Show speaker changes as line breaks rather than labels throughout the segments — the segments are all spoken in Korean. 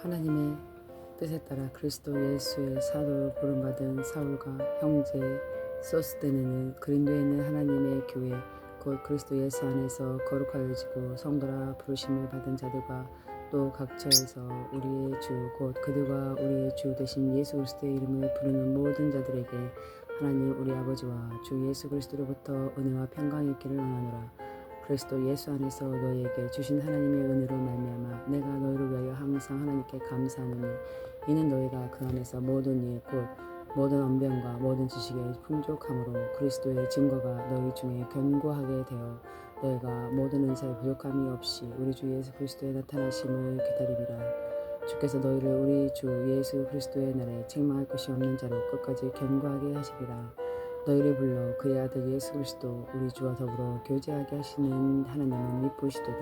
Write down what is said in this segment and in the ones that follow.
하나님의 뜻에 따라 그리스도 예수의 사도로 부름받은 사울과 형제 소스데네는 그린도에 있는 하나님의 교회 곧 그리스도 예수 안에서 거룩하여지고 성도라 부르심을 받은 자들과 또 각처에서 우리의 주 곧 그들과 우리의 주 되신 예수 그리스도의 이름을 부르는 모든 자들에게 하나님 우리 아버지와 주 예수 그리스도로부터 은혜와 평강이 있기를 원하노라. 그리스도 예수 안에서 너희에게 주신 하나님의 은혜로 말미암아 내가 너희를 위하여 항상 하나님께 감사하노니 이는 너희가 그 안에서 모든 일 곧 모든 언변과 모든 지식에 풍족함으로 그리스도의 증거가 너희 중에 견고하게 되어 너희가 모든 은사에 부족함이 없이 우리 주 예수 그리스도의 나타나심을 기다리리라. 주께서 너희를 우리 주 예수 그리스도의 날에 책망할 것이 없는 자로 끝까지 견고하게 하시리라. 너희를 불러 그의 아들 예수 그리스도 우리 주와 더불어 교제하게 하시는 하나님은 미쁘시도다.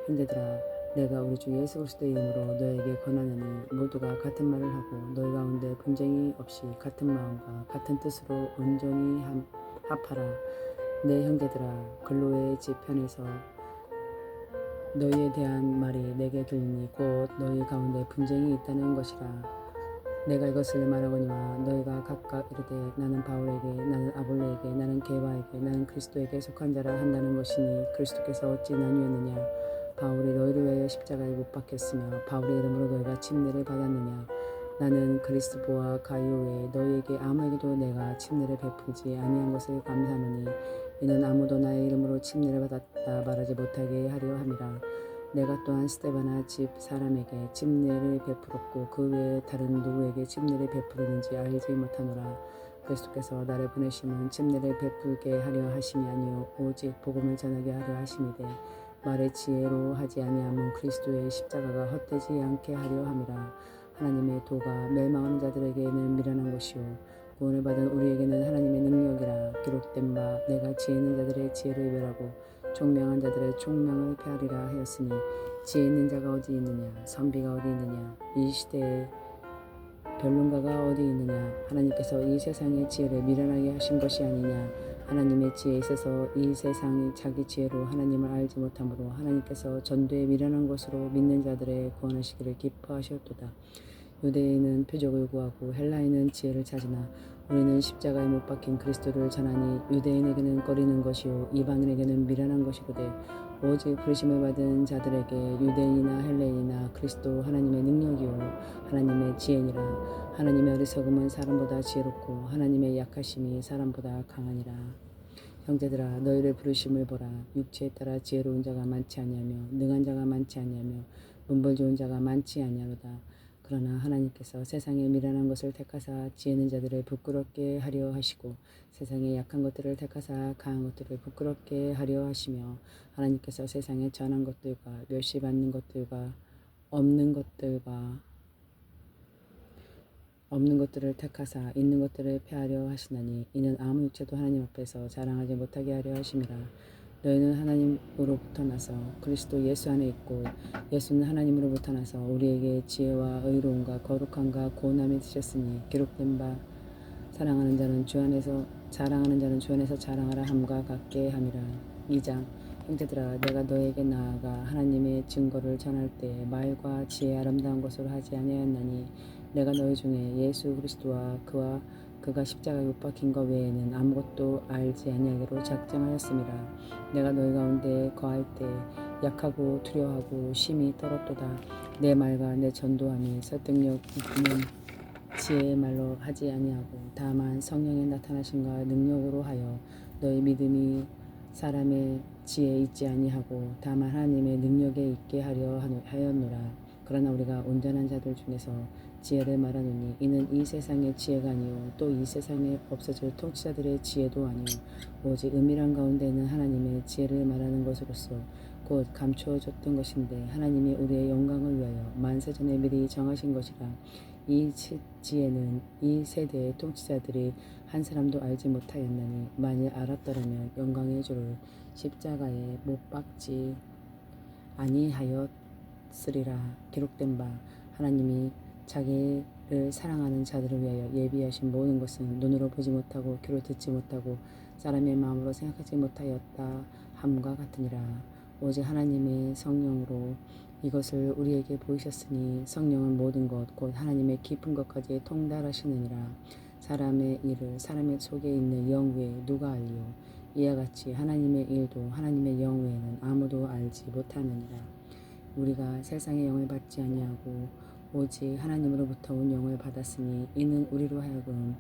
형제들아 내가 우리 주 예수 그리스도의 이름으로 너에게 권하노니 모두가 같은 말을 하고 너희 가운데 분쟁이 없이 같은 마음과 같은 뜻으로 온전히 합하라. 내 형제들아 글로의 집 편에서 너희에 대한 말이 내게 들리니 곧 너희 가운데 분쟁이 있다는 것이라. 내가 이것을 말하거니와 너희가 각각 이르되 나는 바울에게 나는 아볼레에게 나는 게바에게 나는 그리스도에게 속한 자라 한다는 것이니 그리스도께서 어찌 나뉘었느냐. 바울이 너희를 위하여 십자가에 못 박혔으며 바울의 이름으로 너희가 침례를 받았느냐. 나는 그리스도와 가이오 외에 너희에게 아무에게도 내가 침례를 베풀지 아니한 것을 감사하노니 이는 아무도 나의 이름으로 침례를 받았다 말하지 못하게 하려 함이라. 내가 또한 스데바나 집 사람에게 침례를 베풀었고 그 외에 다른 누구에게 침례를 베푸르는지 알지 못하노라. 그리스도께서 나를 보내심은 침례를 베풀게 하려 하심이 아니요 오직 복음을 전하게 하려 하심이되 말의 지혜로 하지 아니함은 그리스도의 십자가가 헛되지 않게 하려 함이라. 하나님의 도가 멸망하는 자들에게는 미련한 것이요 구원을 받은 우리에게는 하나님의 능력이라. 기록된 바 내가 지혜 있는 자들의 지혜를 멸하고 총명한 자들의 총명을 폐하리라 하였으니 지혜 있는 자가 어디 있느냐 선비가 어디 있느냐 이 시대에 변론가가 어디 있느냐. 하나님께서 이 세상의 지혜를 미련하게 하신 것이 아니냐. 하나님의 지혜에 있어서 이 세상이 자기 지혜로 하나님을 알지 못하므로 하나님께서 전도에 미련한 것으로 믿는 자들의 구원하시기를 기뻐하셨도다. 유대인은 표적을 구하고 헬라인은 지혜를 찾으나 우리는 십자가에 못 박힌 그리스도를 전하니 유대인에게는 꺼리는 것이요 이방인에게는 미련한 것이로되 오직 부르심을 받은 자들에게 유대인이나 헬라인이나 그리스도 하나님의 능력이요 하나님의 지혜니라. 하나님의 어리석음은 사람보다 지혜롭고 하나님의 약하심이 사람보다 강하니라. 형제들아 너희를 부르심을 보라. 육체에 따라 지혜로운 자가 많지 아니하며 능한 자가 많지 아니하며 문벌 좋은 자가 많지 아니하로다. 그러나 하나님께서 세상에 미련한 것을 택하사 지혜 있는 자들을 부끄럽게 하려 하시고 세상에 약한 것들을 택하사 강한 것들을 부끄럽게 하려 하시며 하나님께서 세상에 전한 것들과 멸시받는 것들과 없는 것들을 택하사 있는 것들을 폐하려 하시나니 이는 아무 육체도 하나님 앞에서 자랑하지 못하게 하려 하심이라. 너희는 하나님으로부터 나서 그리스도 예수 안에 있고 예수는 하나님으로부터 나서 우리에게 지혜와 의로움과 거룩함과 구원함이 되셨으니 기록된 바 자랑하는 자는 주 안에서 자랑하라 함과 같게 함이라. 2장 형제들아 내가 너에게 나아가 하나님의 증거를 전할 때 말과 지혜 아름다운 것으로 하지 아니하였나니 내가 너희 중에 예수 그리스도와 그가 십자가에 못 박힌 것 외에는 아무것도 알지 아니하기로 작정하였음이라. 내가 너희 가운데 거할 때 약하고 두려워하고 심히 떨었도다. 내 말과 내 전도함이 설득력 있는 지혜의 말로 하지 아니하고 다만 성령의 나타나심과 능력으로 하여 너희 믿음이 사람의 지혜에 있지 아니하고 다만 하나님의 능력에 있게 하려 하였노라. 그러나 우리가 온전한 자들 중에서 지혜를 말하노니 이는 이 세상의 지혜가 아니요 또 이 세상에 없어질 통치자들의 지혜도 아니요 오직 은밀한 가운데 있는 하나님의 지혜를 말하는 것으로서 곧 감추어졌던 것인데 하나님이 우리의 영광을 위하여 만세전에 미리 정하신 것이라. 이 지혜는 이 세대의 통치자들이 한 사람도 알지 못하였나니 만일 알았더라면 영광의 주를 십자가에 못 박지 아니하였으리라. 기록된 바 하나님이 자기를 사랑하는 자들을 위하여 예비하신 모든 것은 눈으로 보지 못하고 귀로 듣지 못하고 사람의 마음으로 생각하지 못하였다 함과 같으니라. 오직 하나님의 성령으로 이것을 우리에게 보이셨으니 성령은 모든 것 곧 하나님의 깊은 것까지 통달하시느니라. 사람의 일을 사람의 속에 있는 영 외에 누가 알리요? 이와 같이 하나님의 일도 하나님의 영 외에는 아무도 알지 못하느니라. 우리가 세상의 영을 받지 아니하고 오직 하나님으로부터 온 영을 받았으니 이는 우리로 하여금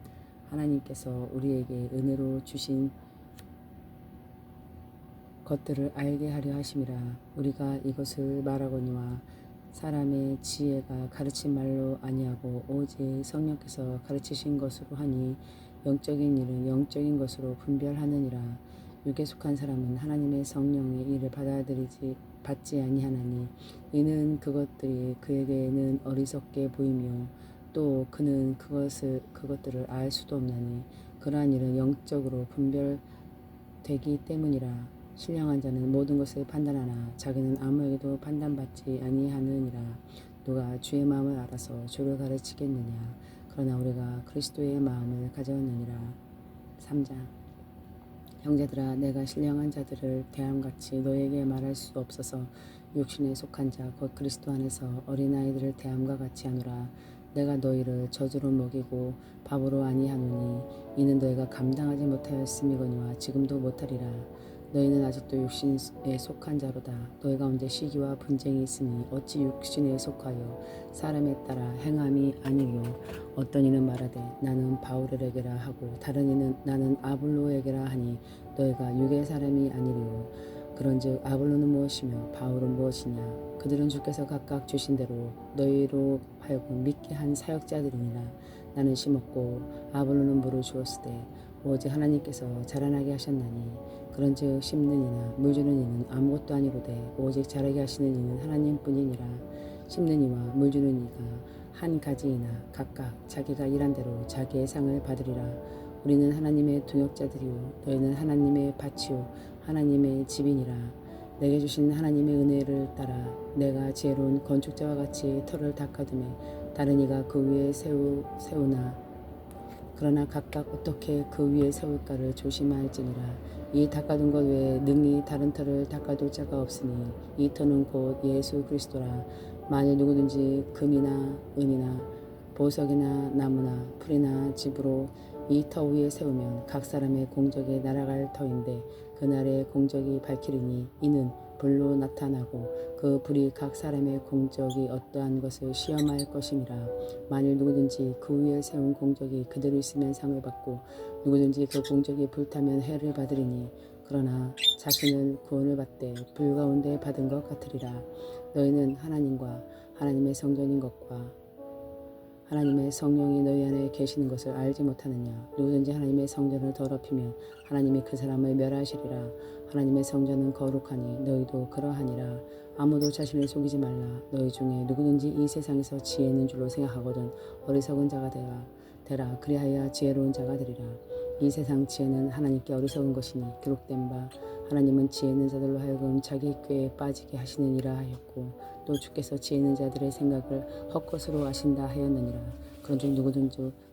하나님께서 우리에게 은혜로 주신 것들을 알게 하려 하심이라. 우리가 이것을 말하거니와 사람의 지혜가 가르친 말로 아니하고 오직 성령께서 가르치신 것으로 하니 영적인 일은 영적인 것으로 분별하느니라. 육에 속한 사람은 하나님의 성령의 일을 받지 아니하나니 이는 그것들이 그에게는 어리석게 보이며 또 그는 그것들을 알 수도 없나니 그러한 일은 영적으로 분별되기 때문이라. 신령한 자는 모든 것을 판단하나 자기는 아무에게도 판단받지 아니하느니라. 누가 주의 마음을 알아서 주를 가르치겠느냐. 그러나 우리가 그리스도의 마음을 가졌느니라. 3장. 형제들아, 내가 신령한 자들을 대함같이 너에게 말할 수 없어서 육신에 속한 자 곧 그리스도 안에서 어린아이들을 대함과 같이 하노라. 내가 너희를 저주로 먹이고 밥으로 아니하노니 이는 너희가 감당하지 못하였음이거니와 지금도 못하리라. 너희는 아직도 육신에 속한 자로다. 너희 가운데 시기와 분쟁이 있으니 어찌 육신에 속하여 사람에 따라 행함이 아니요. 어떤 이는 말하되 나는 바울에게라 하고 다른 이는 나는 아볼로에게라 하니 너희가 육의 사람이 아니리요. 그런즉 아볼로는 무엇이며 바울은 무엇이냐. 그들은 주께서 각각 주신 대로 너희로 하여금 믿게 한 사역자들이니라. 나는 심었고 아볼로는 물을 주었으되 오직 하나님께서 자라나게 하셨나니 그런즉 심는 이나 물 주는 이는 아무것도 아니로되 오직 자라게 하시는 이는 하나님뿐이니라. 심는 이와 물 주는 이가 한 가지이나 각각 자기가 일한 대로 자기의 상을 받으리라. 우리는 하나님의 동역자들이요 너희는 하나님의 밭이요 하나님의 집이니라. 내게 주신 하나님의 은혜를 따라 내가 지혜로운 건축자와 같이 터를 닦아두매 다른 이가 그 위에 세우나 그러나 각각 어떻게 그 위에 세울까를 조심할지니라. 이 닦아둔 것 외에 능히 다른 터를 닦아둘 자가 없으니 이 터는 곧 예수 그리스도라. 만일 누구든지 금이나 은이나 보석이나 나무나 풀이나 집으로 이 터 위에 세우면 각 사람의 공적에 날아갈 터인데 그날의 공적이 밝히리니 이는 불로 나타나고 그 불이 각 사람의 공적이 어떠한 것을 시험할 것임이라. 만일 누구든지 그 위에 세운 공적이 그대로 있으면 상을 받고 누구든지 그 공적이 불타면 해를 받으리니 그러나 자신은 구원을 받되 불 가운데 받은 것 같으리라. 너희는 하나님과 하나님의 성전인 것과 하나님의 성령이 너희 안에 계시는 것을 알지 못하느냐. 누구든지 하나님의 성전을 더럽히면 하나님이 그 사람을 멸하시리라. 하나님의 성전은 거룩하니 너희도 그러하니라. 아무도 자신을 속이지 말라. 너희 중에 누구든지 이 세상에서 지혜 있는 줄로 생각하거든 어리석은 자가 되라. 그리하여 지혜로운 자가 되리라. 이 세상 지혜는 하나님께 어리석은 것이니 기록된 바 하나님은 지혜 있는 자들로 하여금 자기 꾀에 빠지게 하시느니라 하였고 또 주께서 지혜 있는 자들의 생각을 헛것으로 아신다 하였느니라. 그런즉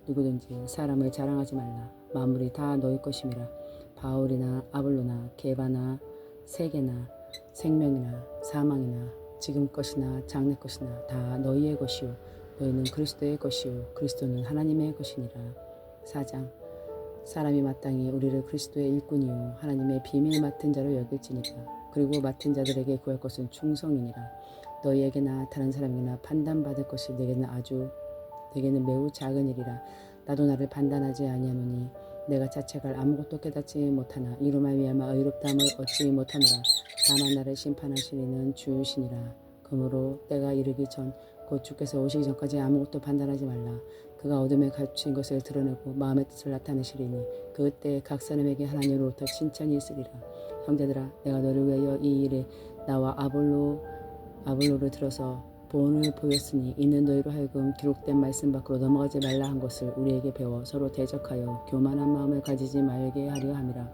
누구든지 사람을 자랑하지 말라. 만물이 다 너희 것임이라. 바울이나 아볼로나 게바나 세계나 생명이나 사망이나 지금 것이나 장래 것이나 다 너희의 것이요 너희는 그리스도의 것이요 그리스도는 하나님의 것이니라. 4장. 사람이 마땅히 우리를 그리스도의 일꾼이요 하나님의 비밀 맡은 자로 여길지니라. 그리고 맡은 자들에게 구할 것은 충성이니라. 너희에게나 다른 사람에게나 판단받을 것이 내게는 매우 작은 일이라. 나도 나를 판단하지 아니하노니 내가 자책할 아무것도 깨닫지 못하나 이로 말미암아 의롭다함을 얻지 못하노라. 다만 나를 심판하실 이는 주시니라. 그러므로 때가 이르기 전 곧 주께서 오시기 전까지 아무것도 판단하지 말라. 그가 어둠에 갇힌 것을 드러내고 마음의 뜻을 나타내시리니 그때 각 사람에게 하나님으로부터 칭찬이 있으리라. 형제들아, 내가 너를 위하여 이 일에 나와 아볼로를 들어서 본을 보였으니 이는 너희로 하여금 기록된 말씀 밖으로 넘어가지 말라 한 것을 우리에게 배워 서로 대적하여 교만한 마음을 가지지 말게 하려 함이라.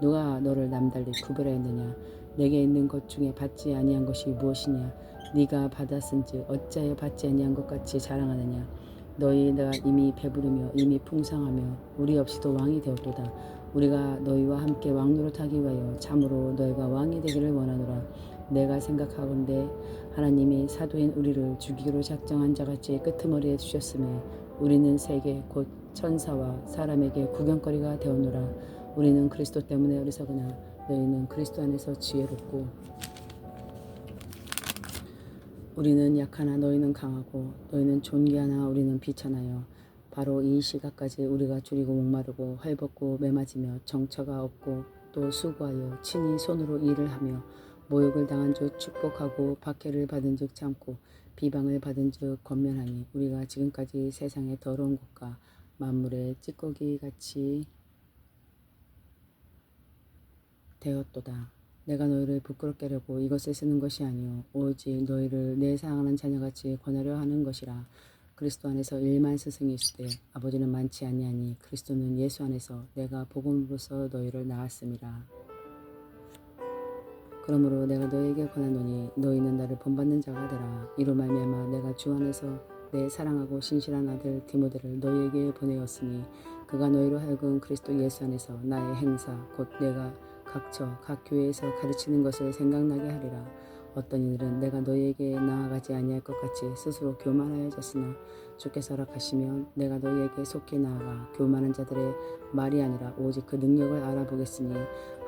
누가 너를 남달리 구별하였느냐. 내게 있는 것 중에 받지 아니한 것이 무엇이냐. 네가 받았은즉 어찌하여 받지 아니한 것 같이 자랑하느냐. 너희가 이미 배부르며 이미 풍성하며 우리 없이도 왕이 되었도다. 우리가 너희와 함께 왕노릇하기 위하여 참으로 너희가 왕이 되기를 원하노라. 내가 생각하건대 하나님이 사도인 우리를 죽이기로 작정한 자같이 끄트머리에 두셨음에 우리는 세계 곧 천사와 사람에게 구경거리가 되었노라. 우리는 그리스도 때문에 어리석으나 너희는 그리스도 안에서 지혜롭고 우리는 약하나 너희는 강하고 너희는 존귀하나 우리는 비천하여 바로 이 시각까지 우리가 줄이고 목마르고 헐벗고 매맞으며 정처가 없고 또 수고하여 친히 손으로 일을 하며 모욕을 당한 즉 축복하고 박해를 받은 즉 참고 비방을 받은 즉 권면하니 우리가 지금까지 세상의 더러운 것과 만물의 찌꺼기 같이 되었도다. 내가 너희를 부끄럽게 하려고 이것을 쓰는 것이 아니요 오직 너희를 내 사랑하는 자녀같이 권하려 하는 것이라. 그리스도 안에서 일만 스승이 있을 때 아버지는 많지 아니하니 그리스도는 예수 안에서 내가 복음으로써 너희를 낳았음이라. 그러므로 내가 너희에게 권하노니 너희는 나를 본받는 자가 되라. 이로 말미암아 내가 주 안에서 내 사랑하고 신실한 아들 디모데를 너희에게 보내었으니 그가 너희로 하여금 그리스도 예수 안에서 나의 행사 곧 내가 각처 각 교회에서 가르치는 것을 생각나게 하리라. 어떤 이들은 내가 너희에게 나아가지 아니할 것 같이 스스로 교만하여졌으나 주께서 허락하시면 내가 너희에게 속히 나아가 교만한 자들의 말이 아니라 오직 그 능력을 알아보겠으니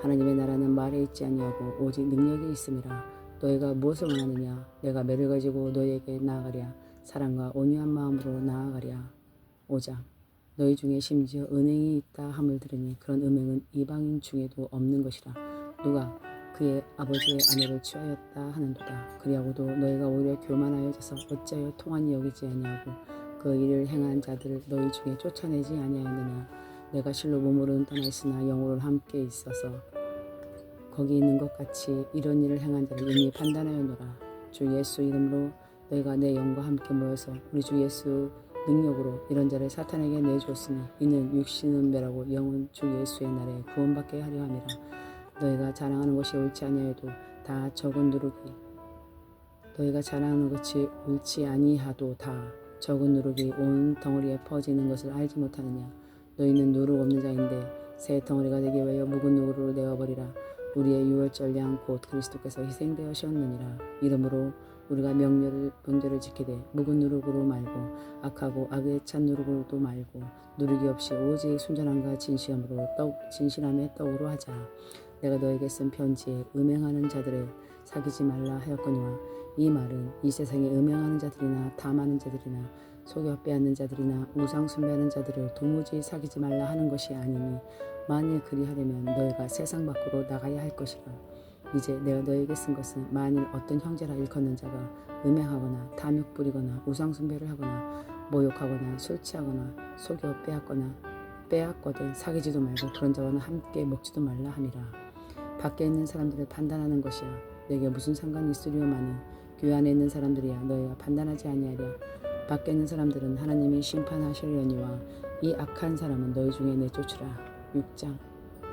하나님의 나라는 말에 있지 아니하고 오직 능력이 있음이라. 너희가 무엇을 원하느냐? 내가 매를 가지고 너희에게 나아가랴. 사랑과 온유한 마음으로 나아가랴. 5장 너희 중에 심지어 은행이 있다 함을 들으니 그런 음행은 이방인 중에도 없는 것이라. 누가 그의 아버지의 아내를 취하였다 하는도다. 그리하고도 너희가 오히려 교만하여져서 어찌하여 통한이 여기지 아니하고 그 일을 행한 자들을 너희 중에 쫓아내지 아니하였느냐. 내가 실로 몸으로는 떠나 있으나 영으로는 함께 있어서 거기 있는 것 같이 이런 일을 행한 자를 이미 판단하였노라. 주 예수 이름으로 너희가 내 영과 함께 모여서 우리 주 예수 능력으로 이런 자를 사탄에게 내주었으니 이는 육신은 멸하고 영은 주 예수의 날에 구원받게 하려 함이라. 너희가 자랑하는 것이 옳지 아니하여도 다 적은 누룩이 너희가 자랑하는 것이 옳지 아니하도 다 적은 누룩이 온 덩어리에 퍼지는 것을 알지 못하느냐. 너희는 누룩 없는 자인데 새 덩어리가 되기 위하여 묵은 누룩을 내어버리라. 우리의 유월절 양 곧 그리스도께서 희생되으셨느니라. 이러므로 우리가 명절을 지키되 묵은 누룩으로 말고 악하고 악에 찬 누룩으로도 말고 누룩이 없이 오직 순전함과 진실함의 떡으로 하자. 내가 너에게 쓴 편지에 음행하는 자들을 사귀지 말라 하였거니와 이 말은 이 세상에 음행하는 자들이나 탐하는 자들이나 속여 빼앗는 자들이나 우상 숭배하는 자들을 도무지 사귀지 말라 하는 것이 아니니 만일 그리하려면 너희가 세상 밖으로 나가야 할 것이라. 이제 내가 너에게 쓴 것은 만일 어떤 형제라 일컫는 자가 음행하거나 탐욕 부리거나 우상 숭배를 하거나 모욕하거나 술 취하거나 속여 빼앗거든 사귀지도 말고 그런 자와는 함께 먹지도 말라 함이라. 밖에 있는 사람들을 판단하는 것이야 내게 무슨 상관이 있으리오마니 교회 안에 있는 사람들이야 너희가 판단하지 아니하랴. 밖에 있는 사람들은 하나님이 심판하시려니와 이 악한 사람은 너희 중에 내쫓으라. 6장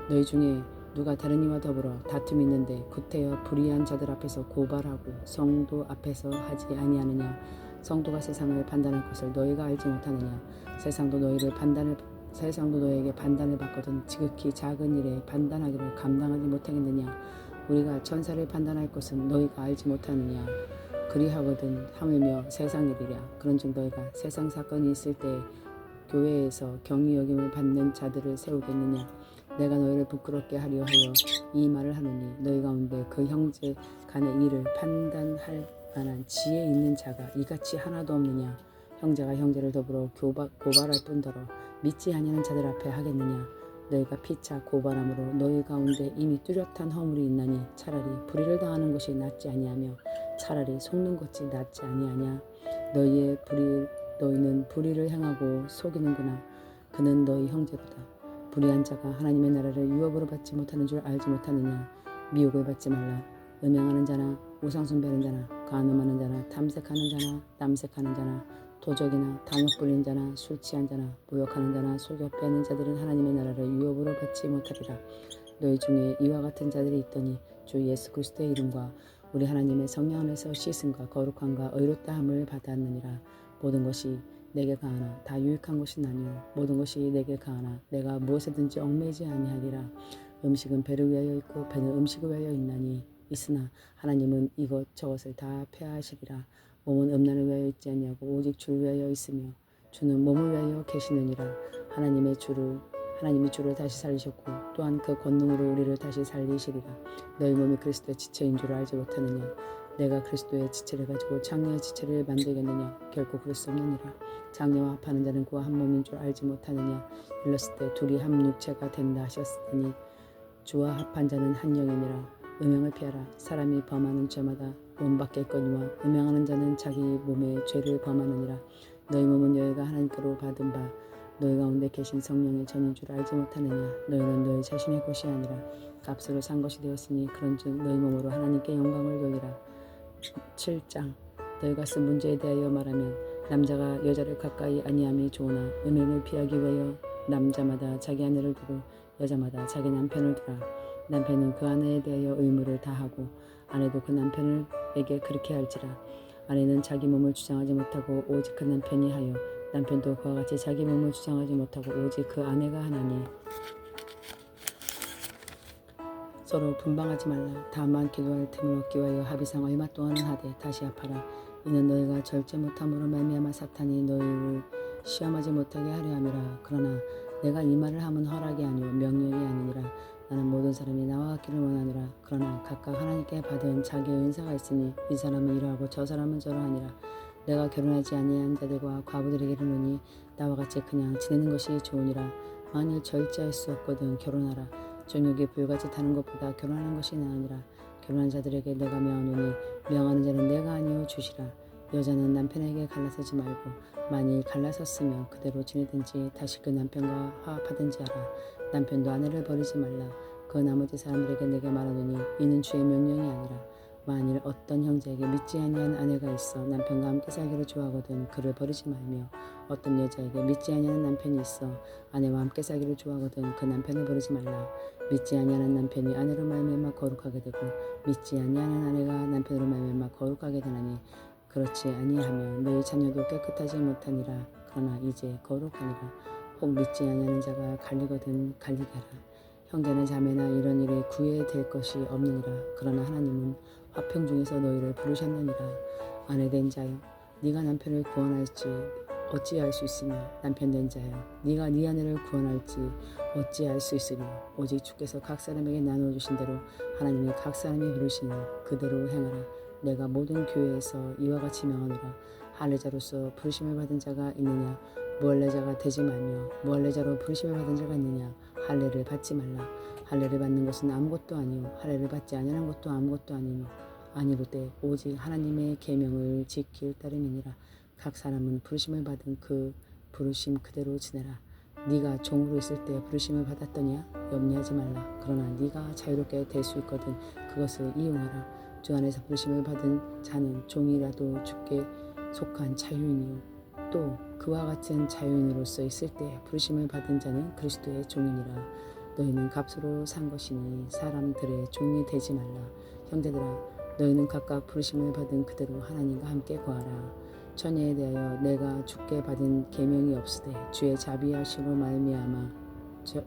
너희 중에 누가 다른 이와 더불어 다툼이 있는데 구태여 불의한 자들 앞에서 고발하고 성도 앞에서 하지 아니하느냐. 성도가 세상을 판단할 것을 너희가 알지 못하느냐. 세상도 너희에게 판단을 받거든 지극히 작은 일에 판단하기를 감당하지 못하겠느냐. 우리가 천사를 판단할 것은 너희가 알지 못하느냐. 그리하거든 하물며 세상 일이랴. 그런즉 너희가 세상 사건이 있을 때 교회에서 경히 여김을 받는 자들을 세우겠느냐. 내가 너희를 부끄럽게 하려 하여 이 말을 하노니 너희 가운데 그 형제 간의 일을 판단할 만한 지혜 있는 자가 이같이 하나도 없느냐. 형제가 형제를 더불어 고발할 뿐더러 믿지 아니하는 자들 앞에 하겠느냐. 너희가 피차 고발함으로 너희 가운데 이미 뚜렷한 허물이 있나니 차라리 불의를 당하는 것이 낫지 아니하며 차라리 속는 것이 낫지 아니하냐. 너희는 불의를 행하고 속이는구나. 그는 너희 형제로다. 불의한 자가 하나님의 나라를 유업으로 받지 못하는 줄 알지 못하느냐. 미혹을 받지 말라. 음행하는 자나 우상 숭배하는 자나 간음하는 자나 탐색하는 자나 남색하는 자나 도적이나 탐욕 부리는 자나 술 취한 자나 모욕하는 자나 속여 빼는 자들은 하나님의 나라를 유업으로 받지 못하리라. 너희 중에 이와 같은 자들이 있더니 주 예수 그리스도의 이름과 우리 하나님의 성령 안에서 씻음과 거룩함과 의롭다함을 받았느니라. 모든 것이 내게 가하나 다 유익한 것이 아니요 모든 것이 내게 가하나 내가 무엇에든지 얽매이지 아니하리라. 음식은 배를 위하여 있고 배는 음식을 위하여 있나니 있으나 하나님은 이것저것을 다 폐하시리라. 몸은 음란을 위하여 있지 아니하고 오직 주를 위하여 있으며 주는 몸을 위하여 계시느니라. 하나님이 주를 다시 살리셨고 또한 그 권능으로 우리를 다시 살리시리라. 너희 몸이 그리스도의 지체인 줄 알지 못하느냐? 내가 그리스도의 지체를 가지고 장녀의 지체를 만들겠느냐? 결코 그럴 수 없느니라. 장녀와 합하는 자는 그와 한 몸인 줄 알지 못하느냐? 일렀을 때 둘이 한 육체가 된다 하셨으니 주와 합한 자는 한 영이니라. 음행을 피하라. 사람이 범하는 죄마다 원받겠거니와 음행하는 자는 자기 몸의 죄를 범하느니라. 너희 몸은 너희가 하나님께로 받은 바 너희 가운데 계신 성령의 전인 줄 알지 못하느냐? 너희는 너희 자신의 것이 아니라 값으로 산 것이 되었으니 그런즉 너희 몸으로 하나님께 영광을 돌리라. 7장. 너희가 쓴 문제에 대하여 말하면 남자가 여자를 가까이 아니함이 좋으나 음행을 피하기 위하여 남자마다 자기 아내를 두고 여자마다 자기 남편을 두라. 남편은 그 아내에 대하여 의무를 다하고 아내도 그 남편에게 그렇게 할지라. 아내는 자기 몸을 주장하지 못하고 오직 그 남편이 하여 남편도 그와 같이 자기 몸을 주장하지 못하고 오직 그 아내가 하나니 서로 분방하지 말라. 다만 기도할 틈을 얻기 위하여 합의상 얼마 동안은 하되 다시 합하라. 이는 너희가 절제 못함으로 말미암아 사탄이 너희를 시험하지 못하게 하려 함이라. 그러나 내가 이 말을 함은 허락이 아니오 명령이 아니니라. 나는 모든 사람이 나와 같기를 원하노라. 그러나 각각 하나님께 받은 자기의 은사가 있으니 이 사람은 이러하고 저 사람은 저러하니라. 내가 결혼하지 아니한 자들과 과부들에게 이르노니 나와 같이 그냥 지내는 것이 좋으니라. 만일 절제할 수 없거든 결혼하라. 정욕이 불가짓하는 것보다 결혼하는 것이 나으니라. 결혼한 자들에게 내가 명하노니 명하는 자는 내가 아니오 주시라. 여자는 남편에게 갈라서지 말고 만일 갈라섰으면 그대로 지내든지 다시 그 남편과 화합하든지 하라. 남편도 아내를 버리지 말라. 그 나머지 사람들에게 내게 말하노니 이는 주의 명령이 아니라 만일 어떤 형제에게 믿지 아니한 아내가 있어 남편과 함께 살기를 좋아하거든 그를 버리지 말며 어떤 여자에게 믿지 아니하는 남편이 있어 아내와 함께 살기를 좋아하거든 그 남편을 버리지 말라. 믿지 아니하는 남편이 아내로 말미암아 거룩하게 되고 믿지 아니하는 아내가 남편으로 말미암아 거룩하게 되나니 그렇지 아니하면 너희 자녀도 깨끗하지 못하니라. 그러나 이제 거룩하니라. 혹 믿지 아니하는 자가 갈리거든 갈리게 하라. 형제나 자매나 이런 일에 구애될 것이 없느니라. 그러나 하나님은 화평 중에서 너희를 부르셨느니라. 아내된 자여 네가 남편을 구원할지 어찌할 수 있으며 남편 된 자여 네가 네 아내를 구원할지 어찌할 수 있으리요. 오직 주께서 각 사람에게 나누어 주신 대로 하나님이 각 사람이 부르시니 그대로 행하라. 내가 모든 교회에서 이와 같이 명하노라. 할례자로서 부르심을 받은 자가 있느냐 무할례자가 되지 말며 무할례자로 부르심을 받은 자가 있느냐 할례를 받지 말라. 할례를 받는 것은 아무것도 아니요 할례를 받지 아니하는 것도 아무것도 아니로되 오직 하나님의 계명을 지킬 따름이니라. 각 사람은 부르심을 받은 그 부르심 그대로 지내라. 네가 종으로 있을 때 부르심을 받았더냐 염려하지 말라. 그러나 네가 자유롭게 될 수 있거든 그것을 이용하라. 주 안에서 부르심을 받은 자는 종이라도 주께 속한 자유인이요 또 그와 같은 자유인으로서 있을 때 부르심을 받은 자는 그리스도의 종이니라. 너희는 값으로 산 것이니 사람들의 종이 되지 말라. 형제들아 너희는 각각 부르심을 받은 그대로 하나님과 함께 거하라. 처녀에 대하여 내가 주께 받은 계명이 없으되 주의 자비하심으로 말미암아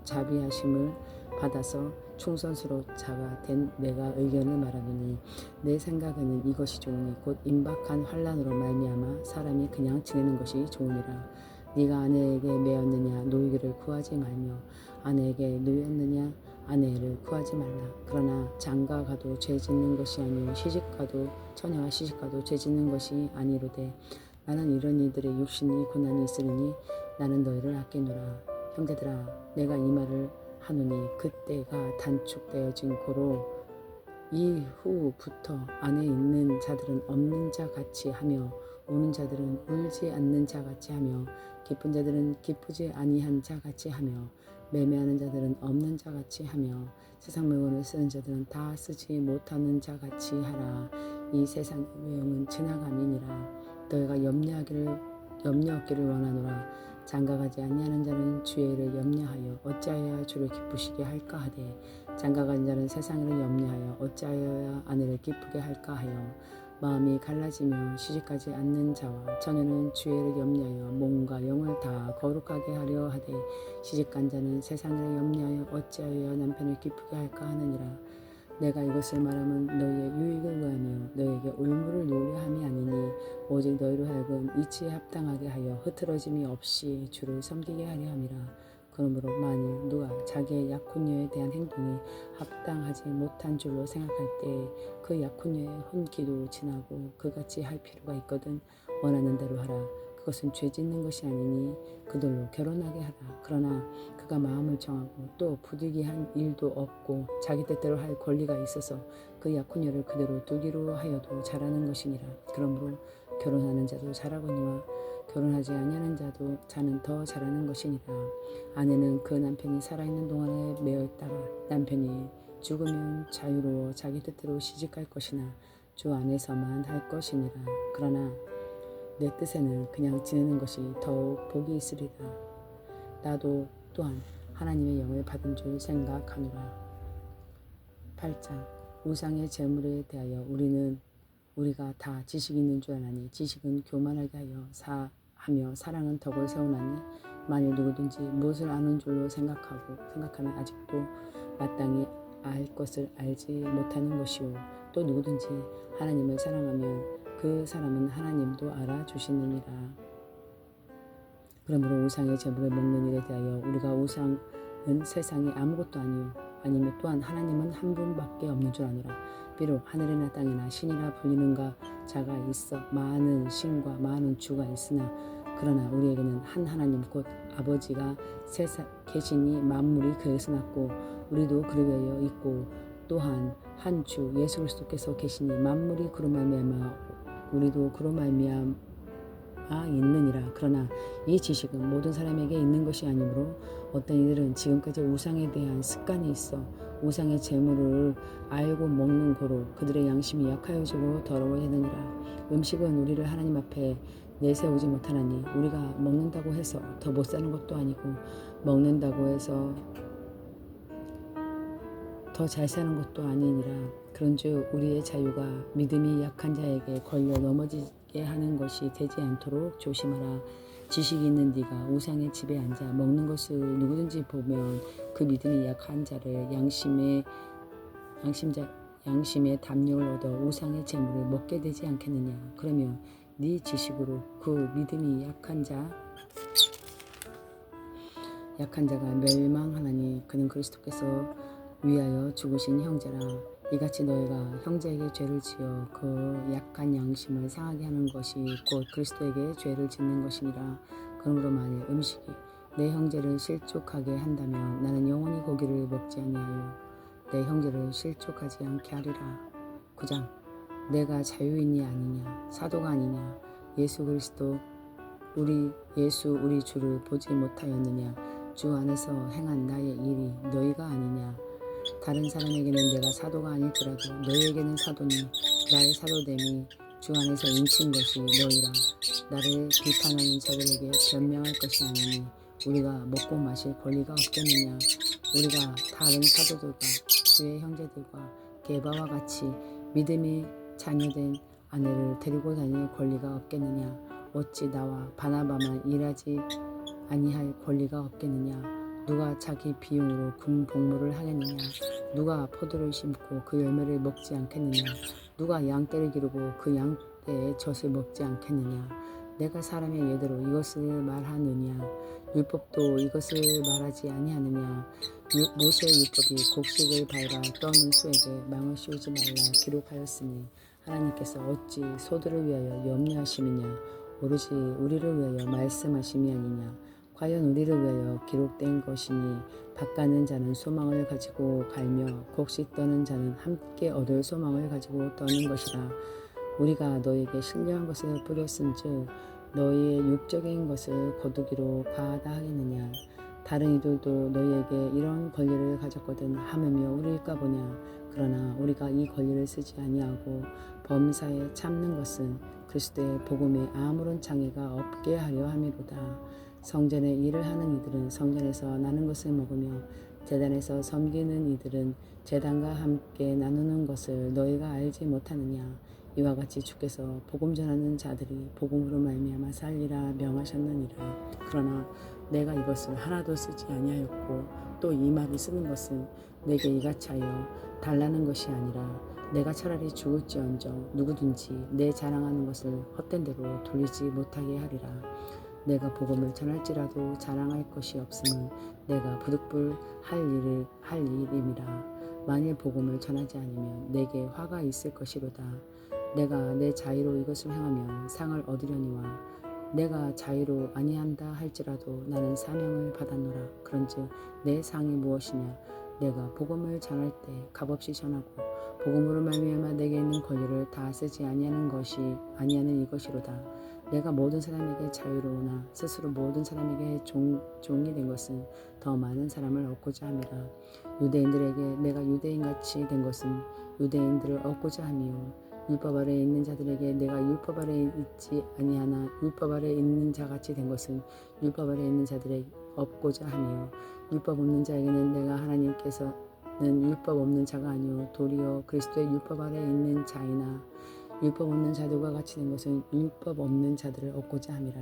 자비하심을 받아서 충선스러자가 된 내가 의견을 말하노니 내 생각에는 이것이 좋으니 곧 임박한 환난으로 말미암아 사람이 그냥 지내는 것이 좋으니라. 네가 아내에게 매였느냐 노이기를 구하지 말며 아내에게 누였느냐 아내를 구하지 말라. 그러나 장가가도 죄 짓는 것이 아니요 시집가도 처녀가 시집가도 죄 짓는 것이 아니로되 나는 이런 이들의 육신이 고난이 있으리니 나는 너희를 아끼노라. 형제들아 내가 이 말을 하노니 그때가 단축되어진 고로 이후부터 안에 있는 자들은 없는 자 같이 하며 우는 자들은 울지 않는 자 같이 하며 기쁜 자들은 기쁘지 아니한 자 같이 하며 매매하는 자들은 없는 자 같이 하며 세상 물건을 쓰는 자들은 다 쓰지 못하는 자 같이 하라. 이 세상의 외형은 지나감이니라. 너희가 염려 없기를 원하노라. 장가가지 아니하는 자는 주의 일을 염려하여 어찌하여야 주를 기쁘시게 할까 하되 장가간 자는 세상 일을 염려하여 어찌하여야 아내를 기쁘게 할까 하여 마음이 갈라지며 시집가지 않는 자와 처녀는 주의 일을 염려하여 몸과 영을 다 거룩하게 하려 하되 시집간 자는 세상 일을 염려하여 어찌하여야 남편을 기쁘게 할까 하느니라. 내가 이것을 말하면 너희의 유익을 구하며 너희에게 올무를 놓으려 함이 아니니 오직 너희로 하여금 이치에 합당하게 하여 흐트러짐이 없이 주를 섬기게 하려 함이라. 그러므로 만일 누가 자기의 약혼녀에 대한 행동이 합당하지 못한 줄로 생각할 때 그 약혼녀의 혼기도 지나고 그같이 할 필요가 있거든 원하는 대로 하라. 그것은 죄 짓는 것이 아니니 그들로 결혼하게 하라. 그러나 그가 마음을 정하고 또 부득이한 일도 없고 자기 뜻대로 할 권리가 있어서 그 약혼녀를 그대로 두기로 하여도 잘하는 것이니라. 그러므로 결혼하는 자도 잘하거니와 결혼하지 아니하는 자는 더 잘하는 것이니라. 아내는 그 남편이 살아있는 동안에 매어 있다가 남편이 죽으면 자유로워 자기 뜻대로 시집갈 것이나 주 안에서만 할 것이니라. 그러나 내 뜻에는 그냥 지내는 것이 더욱 복이 있으리라. 나도 또한 하나님의 영을 받은 줄 생각하노라. 8장 우상의 제물에 대하여 우리가 다 지식이 있는 줄 아나니 지식은 교만하게 하며 사랑은 덕을 세우나니 만일 누구든지 무엇을 아는 줄로 생각하면 아직도 마땅히 알 것을 알지 못하는 것이요 또 누구든지 하나님을 사랑하면 그 사람은 하나님도 알아주시느니라. 그러므로 우상의 제물을 먹는 일에 대하여 우리가 우상은 세상에 아무것도 아니며 또한 하나님은 한 분밖에 없는 줄 아노라. 비록 하늘이나 땅이나 신이라 불리는 자가 있어 많은 신과 많은 주가 있으나 그러나 우리에게는 한 하나님 곧 아버지가 계시니 만물이 그에서 났고 우리도 그를 위하여 있고 또한 한 주 예수 그리스도께서 계시니 만물이 그로 말미암아 우리도 그로 말미암아 있느니라. 그러나 이 지식은 모든 사람에게 있는 것이 아니므로 어떤 이들은 지금까지 우상에 대한 습관이 있어 우상의 제물을 알고 먹는 고로 그들의 양심이 약하여지고 더러워지느니라. 음식은 우리를 하나님 앞에 내세우지 못하나니 우리가 먹는다고 해서 더 못 사는 것도 아니고 먹는다고 해서 더 잘 사는 것도 아니니라. 그런즉 우리의 자유가 믿음이 약한 자에게 걸려 넘어지게 하는 것이 되지 않도록 조심하라. 지식이 있는 네가 우상의 집에 앉아 먹는 것을 누구든지 보면 그 믿음이 약한 자를 양심의 담력을 얻어 우상의 재물을 먹게 되지 않겠느냐. 그러면 네 지식으로 그 믿음이 약한 자가 멸망하나니 그는 그리스도께서 위하여 죽으신 형제라. 이같이 너희가 형제에게 죄를 지어 그 약한 양심을 상하게 하는 것이 곧 그리스도에게 죄를 짓는 것이니라. 그러므로 만일 음식이 내 형제를 실족하게 한다면 나는 영원히 고기를 먹지 아니하여 내 형제를 실족하지 않게 하리라. 9장 내가 자유인이 아니냐 사도가 아니냐 예수 우리 주를 보지 못하였느냐 주 안에서 행한 나의 일이 너희가 아니냐. 다른 사람에게는 내가 사도가 아닐지라도 너희에게는 사도니 나의 사도됨이 주 안에서 인친 것이 너희라. 나를 비판하는 자들에게 변명할 것이 아니니 우리가 먹고 마실 권리가 없겠느냐. 우리가 다른 사도들과 주의 형제들과 게바와 같이 믿음의 자녀된 아내를 데리고 다닐 권리가 없겠느냐. 어찌 나와 바나바만 일하지 아니할 권리가 없겠느냐. 누가 자기 비용으로 군복무를 하겠느냐. 누가 포도를 심고 그 열매를 먹지 않겠느냐. 누가 양떼를 기르고 그 양떼의 젖을 먹지 않겠느냐. 내가 사람의 예대로 이것을 말하느냐. 율법도 이것을 말하지 아니하느냐. 모세의 율법이 곡식을 밟아 떠는 소에게 망을 씌우지 말라 기록하였으니 하나님께서 어찌 소들을 위하여 염려하심이냐. 오로지 우리를 위하여 말씀하심이 아니냐. 과연 우리를 위하여 기록된 것이니 밭가는 자는 소망을 가지고 갈며 곡식 떠는 자는 함께 얻을 소망을 가지고 떠는 것이라. 우리가 너에게 신령한 것을 뿌렸은즉 너희의 육적인 것을 거두기로 과하다 하겠느냐. 다른 이들도 너희에게 이런 권리를 가졌거든 하물며 우리일까 보냐. 그러나 우리가 이 권리를 쓰지 아니하고 범사에 참는 것은 그리스도의 복음에 아무런 장애가 없게 하려 함이로다. 성전에 일을 하는 이들은 성전에서 나는 것을 먹으며 제단에서 섬기는 이들은 제단과 함께 나누는 것을 너희가 알지 못하느냐. 이와 같이 주께서 복음 전하는 자들이 복음으로 말미암아 살리라 명하셨느니라. 그러나 내가 이것을 하나도 쓰지 아니하였고 또 이 말을 쓰는 것은 내게 이같이 하여 달라는 것이 아니라 내가 차라리 죽을지언정 누구든지 내 자랑하는 것을 헛된 대로 돌리지 못하게 하리라. 내가 복음을 전할지라도 자랑할 것이 없음은 내가 부득불 할 일임이라. 만일 복음을 전하지 않으면 내게 화가 있을 것이로다. 내가 내 자의로 이것을 행하면 상을 얻으려니와 내가 자의로 아니한다 할지라도 나는 사명을 받았노라. 그런즉 내 상이 무엇이냐? 내가 복음을 전할 때 값없이 전하고 복음으로 말미암아 내게 있는 권리를 다 쓰지 아니하는 이것이로다. 내가 모든 사람에게 자유로우나 스스로 모든 사람에게 종이 된 것은 더 많은 사람을 얻고자 함이라. 유대인들에게 내가 유대인같이 된 것은 유대인들을 얻고자 함이요 율법 아래에 있는 자들에게 내가 율법 아래에 있지 아니하나 율법 아래에 있는 자같이 된 것은 율법 아래에 있는 자들에게 얻고자 함이요 율법 없는 자에게는 내가 하나님께서는 율법 없는 자가 아니요 도리어 그리스도의 율법 아래에 있는 자이나 율법 없는 자들과 같이 된 것은 율법 없는 자들을 얻고자 함이라.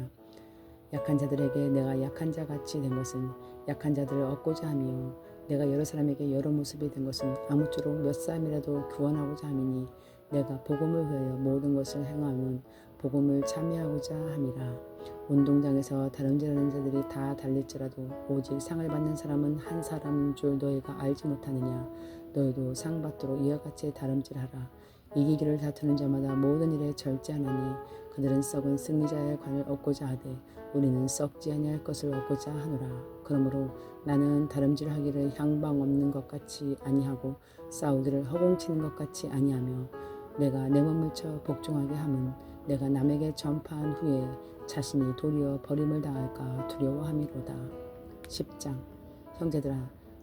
약한 자들에게 내가 약한 자같이 된 것은 약한 자들을 얻고자 함이요 내가 여러 사람에게 여러 모습이 된 것은 아무쪼록 몇 사람이라도 구원하고자 함이니 내가 복음을 위하여 모든 것을 행하면 복음을 참여하고자 함이라. 운동장에서 다름질하는 자들이 다 달릴지라도 오직 상을 받는 사람은 한 사람인 줄 너희가 알지 못하느냐. 너희도 상 받도록 이와 같이 다름질하라. 이기기를 다투는 자마다 모든 일에 절제하나니 그들은 썩은 승리자의 관을 얻고자 하되 우리는 썩지 아니할 것을 얻고자 하노라. 그러므로 나는 다름질하기를 향방 없는 것 같이 아니하고 싸우기를 허공치는 것 같이 아니하며 내가 내 몸을 쳐 복종하게 함은 내가 남에게 전파한 후에 자신이 도리어 버림을 당할까 두려워함이로다. 10장. 형제들아,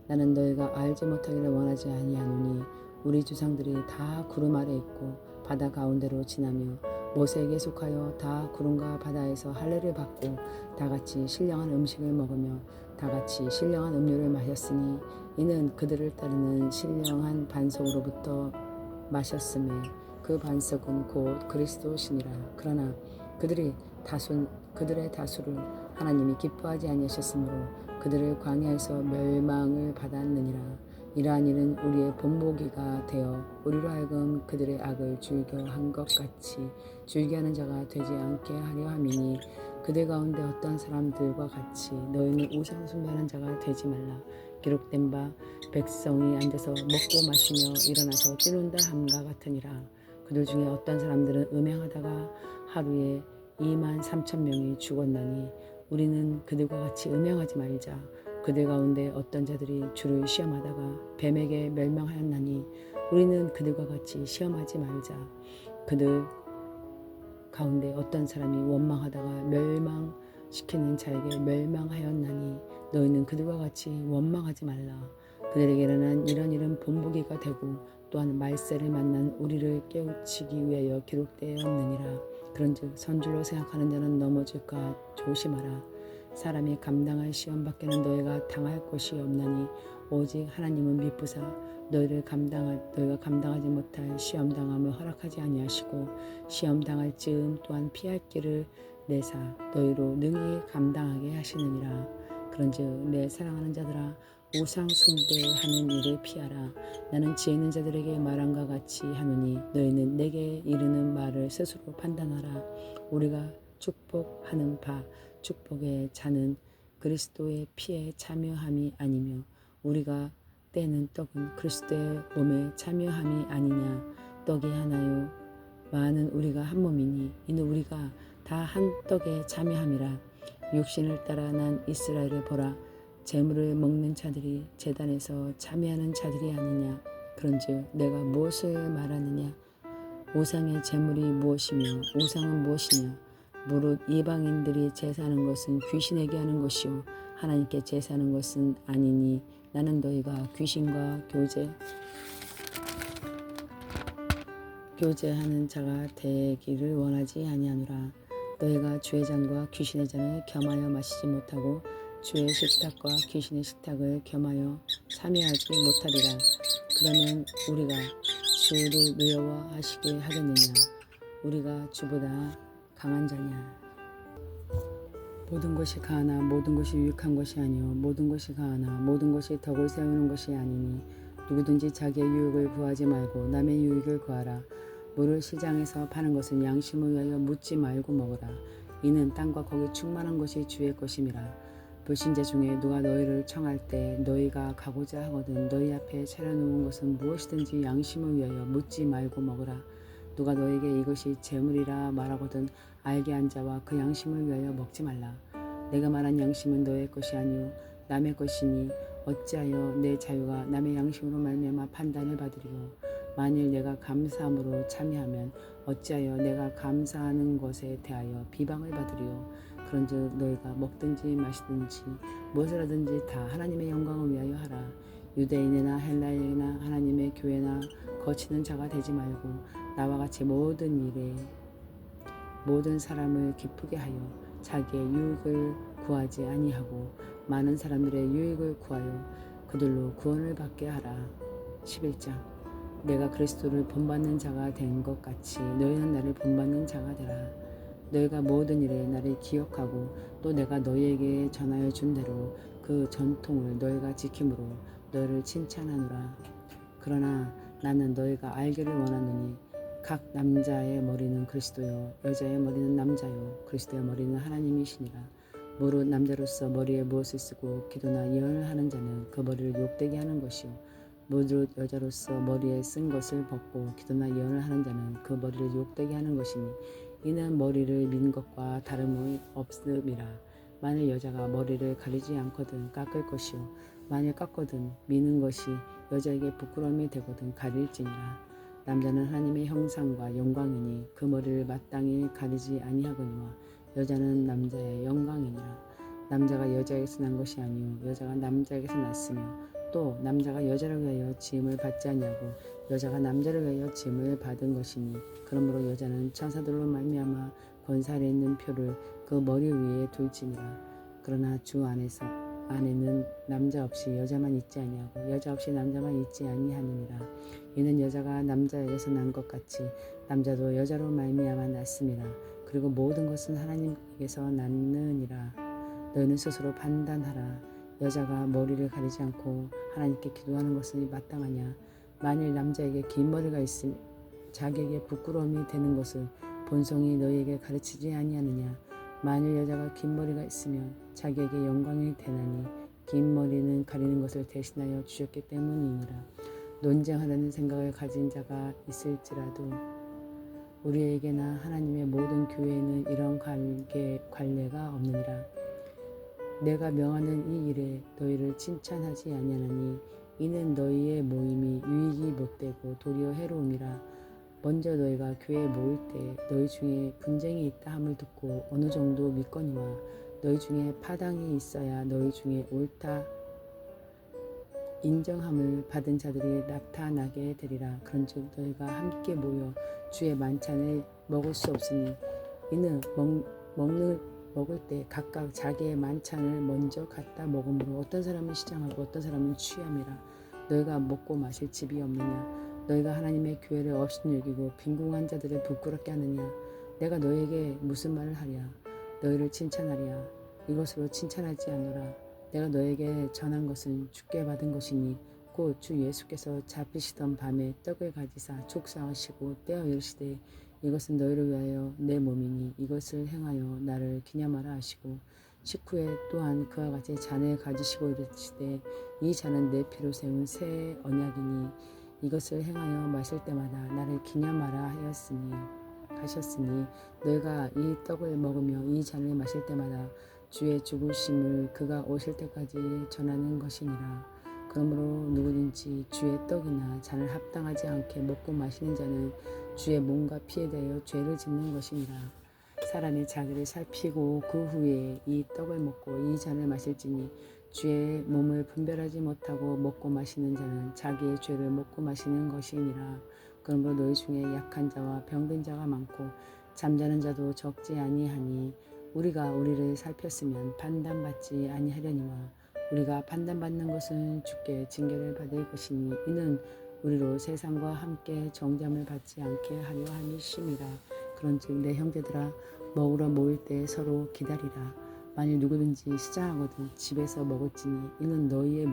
나는 너희가 알지 못하기를 원하지 아니하노니 우리 조상들이 다 구름 아래 있고 바다 가운데로 지나며 모세에게 속하여 다 구름과 바다에서 할례를 받고 다같이 신령한 음식을 먹으며 다같이 신령한 음료를 마셨으니 이는 그들을 따르는 신령한 반석으로부터 마셨음에 그 반석은 곧 그리스도시니라. 그러나 그들의 다수를 하나님이 기뻐하지 아니하셨으므로 그들을 광야에서 멸망을 받았느니라. 이러한 일은 우리의 본보기가 되어 우리로 하여금 그들의 악을 즐겨한 것 같이 즐겨하는 자가 되지 않게 하려 함이니 그들 가운데 어떤 사람들과 같이 너희는 우상 숭배하는 자가 되지 말라. 기록된 바 백성이 앉아서 먹고 마시며 일어나서 뛰논다 함과 같으니라. 그들 중에 어떤 사람들은 음행하다가 하루에 23,000명이 죽었나니 우리는 그들과 같이 음행하지 말자. 그들 가운데 어떤 자들이 주를 시험하다가 뱀에게 멸망하였나니 우리는 그들과 같이 시험하지 말자. 그들 가운데 어떤 사람이 원망하다가 멸망시키는 자에게 멸망하였나니 너희는 그들과 같이 원망하지 말라. 그들에게 일어난 이런 일은 본보기가 되고 또한 말세를 만난 우리를 깨우치기 위하여 기록되었느니라. 그런즉 선줄로 생각하는 자는 넘어질까 조심하라. 사람이 감당할 시험 밖에는 너희가 당할 것이 없나니 오직 하나님은 미쁘사 너희가 감당하지 못할 시험 당함을 허락하지 아니하시고 시험 당할 즈음 또한 피할 길을 내사 너희로 능히 감당하게 하시느니라. 그런즉 내 사랑하는 자들아, 우상 숭배하는 일을 피하라. 나는 지혜 있는 자들에게 말함과 같이 하노니 너희는 내게 이르는 말을 스스로 판단하라. 우리가 축복하는 바 축복의 자는 그리스도의 피에 참여함이 아니며 우리가 떼는 떡은 그리스도의 몸에 참여함이 아니냐. 떡이 하나요 많은 우리가 한 몸이니 이는 우리가 다 한 떡에 참여함이라. 육신을 따라 난 이스라엘을 보라. 재물을 먹는 자들이 제단에서 참여하는 자들이 아니냐. 그런즉 내가 무엇을 말하느냐. 우상의 재물이 무엇이며 우상은 무엇이냐. 무릇 이방인들이 제사하는 것은 귀신에게 하는 것이요 하나님께 제사하는 것은 아니니 나는 너희가 귀신과 교제하는 자가 되기를 원하지 아니하노라. 너희가 주의 잔과 귀신의 잔을 겸하여 마시지 못하고 주의 식탁과 귀신의 식탁을 겸하여 참여하지 못하리라. 그러면 우리가 주를 두려워하시게 하겠느냐. 우리가 주보다 강한 자냐. 모든 것이 가하나 모든 것이 유익한 것이 아니요 모든 것이 가하나 모든 것이 덕을 세우는 것이 아니니 누구든지 자기의 유익을 구하지 말고 남의 유익을 구하라. 물을 시장에서 파는 것은 양심을 위하여 묻지 말고 먹으라. 이는 땅과 거기 충만한 것이 주의 것임이라. 불신자 중에 누가 너희를 청할 때 너희가 가고자 하거든 너희 앞에 차려놓은 것은 무엇이든지 양심을 위하여 묻지 말고 먹으라. 누가 너에게 이것이 재물이라 말하거든 알게 한 자와 그 양심을 위하여 먹지 말라. 내가 말한 양심은 너의 것이 아니요 남의 것이니 어찌하여 내 자유가 남의 양심으로 말미암아 판단을 받으리요. 만일 내가 감사함으로 참여하면 어찌하여 내가 감사하는 것에 대하여 비방을 받으리요. 그런즉 너희가 먹든지 마시든지 무엇을 하든지 다 하나님의 영광을 위하여 하라. 유대인이나 헬라인이나 하나님의 교회나 거치는 자가 되지 말고 나와 같이 모든 일에 모든 사람을 기쁘게 하여 자기의 유익을 구하지 아니하고 많은 사람들의 유익을 구하여 그들로 구원을 받게 하라. 11장 내가 그리스도를 본받는 자가 된 것 같이 너희는 나를 본받는 자가 되라. 너희가 모든 일에 나를 기억하고 또 내가 너희에게 전하여 준 대로 그 전통을 너희가 지킴으로 너희를 칭찬하노라. 그러나 나는 너희가 알기를 원하노니 각 남자의 머리는 그리스도요 여자의 머리는 남자요 그리스도의 머리는 하나님이시니라. 무릇 남자로서 머리에 무엇을 쓰고 기도나 예언을 하는 자는 그 머리를 욕되게 하는 것이요 무릇 여자로서 머리에 쓴 것을 벗고 기도나 예언을 하는 자는 그 머리를 욕되게 하는 것이니 이는 머리를 민 것과 다름이 없음이라. 만일 여자가 머리를 가리지 않거든 깎을 것이요 만일 깎거든 미는 것이 여자에게 부끄러움이 되거든 가릴지니라. 남자는 하나님의 형상과 영광이니 그 머리를 마땅히 가리지 아니하거니와 여자는 남자의 영광이니라. 남자가 여자에게서 난 것이 아니요 여자가 남자에게서 났으며 또 남자가 여자를 위하여 지음을 받지 아니하고 여자가 남자를 위하여 지음을 받은 것이니 그러므로 여자는 천사들로 말미암아 권살에 있는 표를 그 머리 위에 둘지니라. 그러나 주 안에는 남자 없이 여자만 있지 아니하고 여자 없이 남자만 있지 아니하느니라. 이는 여자가 남자에게서 난 것 같이 남자도 여자로 말미암아 났음이라. 그리고 모든 것은 하나님께서 났느니라. 너희는 스스로 판단하라. 여자가 머리를 가리지 않고 하나님께 기도하는 것이 마땅하냐. 만일 남자에게 긴 머리가 있으면 자기에게 부끄러움이 되는 것을 본성이 너희에게 가르치지 아니하느냐. 만일 여자가 긴 머리가 있으면 자기에게 영광이 되나니 긴 머리는 가리는 것을 대신하여 주셨기 때문이니라. 논쟁하려는 생각을 가진 자가 있을지라도 우리에게나 하나님의 모든 교회에는 이런 관례가 없느니라. 내가 명하는 이 일에 너희를 칭찬하지 아니하나니 이는 너희의 모임이 유익이 못되고 도리어 해로움이라. 먼저 너희가 교회에 모일 때 너희 중에 분쟁이 있다 함을 듣고 어느 정도 믿거니와 너희 중에 파당이 있어야 너희 중에 옳다 인정함을 받은 자들이 나타나게 되리라. 그런즉 너희가 함께 모여 주의 만찬을 먹을 수 없으니 이는 먹을 때 각각 자기의 만찬을 먼저 갖다 먹음으로 어떤 사람은 시장하고 어떤 사람은 취함이라. 너희가 먹고 마실 집이 없느냐. 너희가 하나님의 교회를 없인 여기고 빈궁한 자들을 부끄럽게 하느냐. 내가 너희에게 무슨 말을 하랴. 너희를 칭찬하랴. 이것으로 칭찬하지 않노라. 내가 너에게 전한 것은 주께 받은 것이니 곧 주 예수께서 잡히시던 밤에 떡을 가지사 축사하시고 떼어 이르시되 이것은 너희를 위하여 내 몸이니 이것을 행하여 나를 기념하라 하시고 식후에 또한 그와 같이 잔을 가지시고 이르시되 이 잔은 내 피로 세운 새 언약이니 이것을 행하여 마실 때마다 나를 기념하라 하셨으니 너희가 이 떡을 먹으며 이 잔을 마실 때마다 주의 죽으심을 그가 오실 때까지 전하는 것이니라. 그러므로 누구든지 주의 떡이나 잔을 합당하지 않게 먹고 마시는 자는 주의 몸과 피에 대하여 죄를 짓는 것이니라. 사람이 자기를 살피고 그 후에 이 떡을 먹고 이 잔을 마실지니 주의 몸을 분별하지 못하고 먹고 마시는 자는 자기의 죄를 먹고 마시는 것이니라. 그러므로 너희 중에 약한 자와 병든 자가 많고 잠자는 자도 적지 아니하니 우리가 우리를 살폈으면 판단받지 아니하려니와 우리가 판단받는 것은 주께 징계를 받을 것이니 이는 우리로 세상과 함께 정죄함을 받지 않게 하려 함이심이라. 그런즉 내 형제들아 먹으러 모일 때 서로 기다리라. 만일 누구든지 시장하거든 집에서 먹을지니 이는 너희의